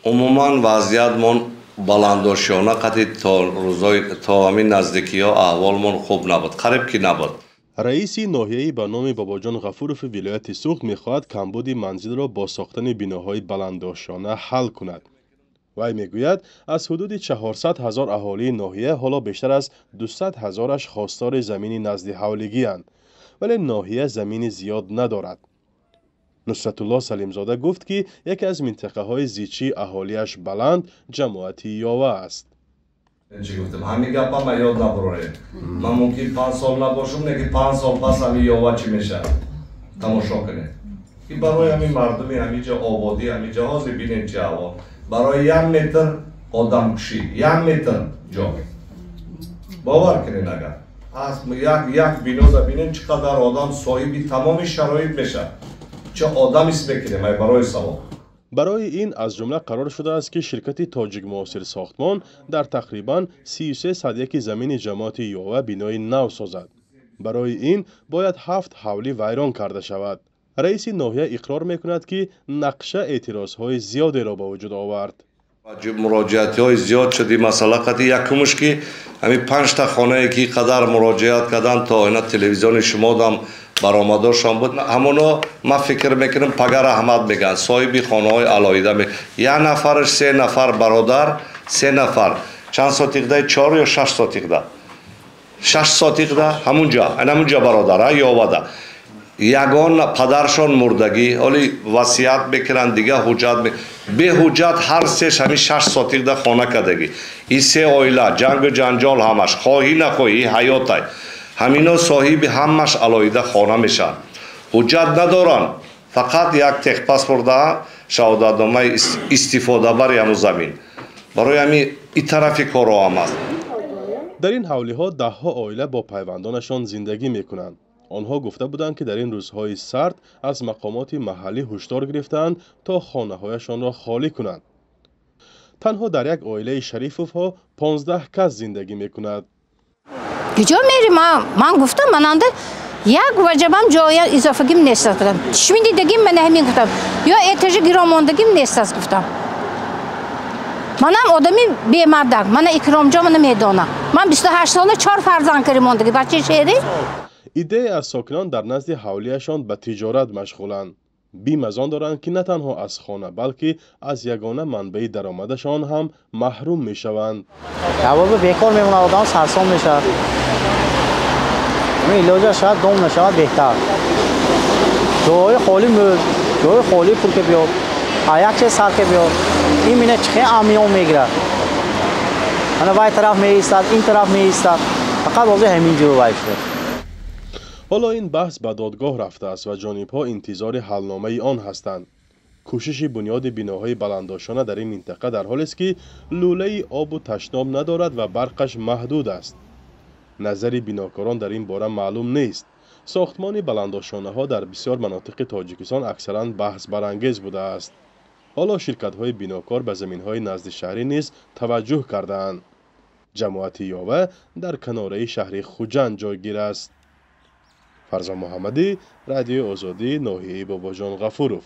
عموما وضعیتمون بلنداشانه قطعی تا همین نزدیکی ها احوالمون خوب نبود، قریب که نبود. رئیس ناحیه‌ای به نام باباجان غفورов ولایت سوخت می‌خواهد کمبود منزل را با ساختن بناهای بلنداشانه حل کند. وی میگوید از حدود 400,000 اهالی ناحیه حالا بیشتر از 200,000 خواستار زمین نزد حولگی اند، ولی ناحیه زمین زیاد ندارد. نصرت الله سلیمزاده گفت که یکی از منطقه های زیچی اهالیش بلند جماعتی یاوه است. چی گفتم همین گپا من یاد نبره. من ممکن 5 سال نباشم، نگه 5 سال پس همین یاوه چی میشه تماشا کنه. که برای همین مردمی همینجا آبادی همینجا حاضر بینید چه هوا. برای 1 متر آدم کشی 1 متر جا باور کنین اگر از یک بینو ببینین چقدر آدم صاحبی تمام شرایط میشه، چه آدم است بکنه برای سواب. برای این از جمله قرار شده است که شرکت تاجیک معاصر ساختمان در تقریبا 33 صدیک زمین جماعتی یاوه بینای نو سازد. برای این باید 7 حولی ویران کرده شود. رئیس ناحیه اقرار میکند که نقشه اعتراضهای زیادی را به وجود آورد. مراجعاتی های زیاد شدی، مثلا قطعی یکمش که همین 5 تا خانه که قدر مراجعات کردن تا اینا تلویزیون شما دام برآمداشان بود، همونا ما فکر میکنم پگر احمد میگن صاحب خانه های علایده یک نفرش 3 نفر برادر 3 نفر چند ساتیق ده 4 یا 6 ساتیق ده 6 ساتیق ده همونجا برادر یا ودا یگان پدرشان مردگی ولی وصیت میکنن دیگه حجت به حجت هر سه همین 6 ساتیق ده خانه کردگی. این 3 عائله جنگ و جنجال همش خواهی نخواهی حیات همینا صاحب همش علایده خانه میشن، حجت ندارن، فقط یک تخت پاسپورت ده شهادتنامه استفاده بر همون زمین. برای همین این طرفی کارا هم است. در این حولی ها 10 ها عائله با پیوندانشان زندگی میکنند. آنها گفته بودند که در این روزهای سرد از مقامات محلی هشدار گرفتند تا خانه هایشان را خالی کنند. تنها در یک عائله شریفوف ها 15 کس زندگی میکند. کجا میری؟ من گفتم مننده یک وجبم جای اضافگیم نیست گفتم. چشمی دیدگیم من همین گفتم. یا اتج گراماندگیم نیست گفتم. منم آدمی بی‌مردک. من اکرام جا من میدونم. من 28 ساله 4 فرزند کرماندگی بچه شهری. ایده از ساکنان در نزد حولیشان به تجارت مشغولند. بیم از آن دارند که نه تنها از خانه بلکه از یگانه منبع درآمدشان هم محروم میشوند. جواب بیکار میمونه، آدم سرسام میشه. علاج شاید دوم نشود بهتر. جای خالی پول که بیاد، یک چه سر که بیاد، این مینه چه امیون میگیره. من وای طرف میایستد، این طرف میایستد، فقط واضح همین جو وایسته. حالا این بحث به دادگاه رفته است و جانب‌ها انتظار حلنامه آن هستند. کوشش بنیاد بناهای بلنداشانه در این منطقه در حالی است که لوله آب و تشناب ندارد و برقش محدود است. نظر بناکاران در این باره معلوم نیست. ساختمان بلنداشانه ها در بسیار مناطق تاجیکستان اکثرا بحث برانگیز بوده است. حالا شرکت های بناکار به زمین های نزد شهری نیز توجه کردند. جماعت یاوه در کناره شهر خوجند جایگیر است. فرزان محمدی، رادیو آزادی، ناحیه باباجان غفورov.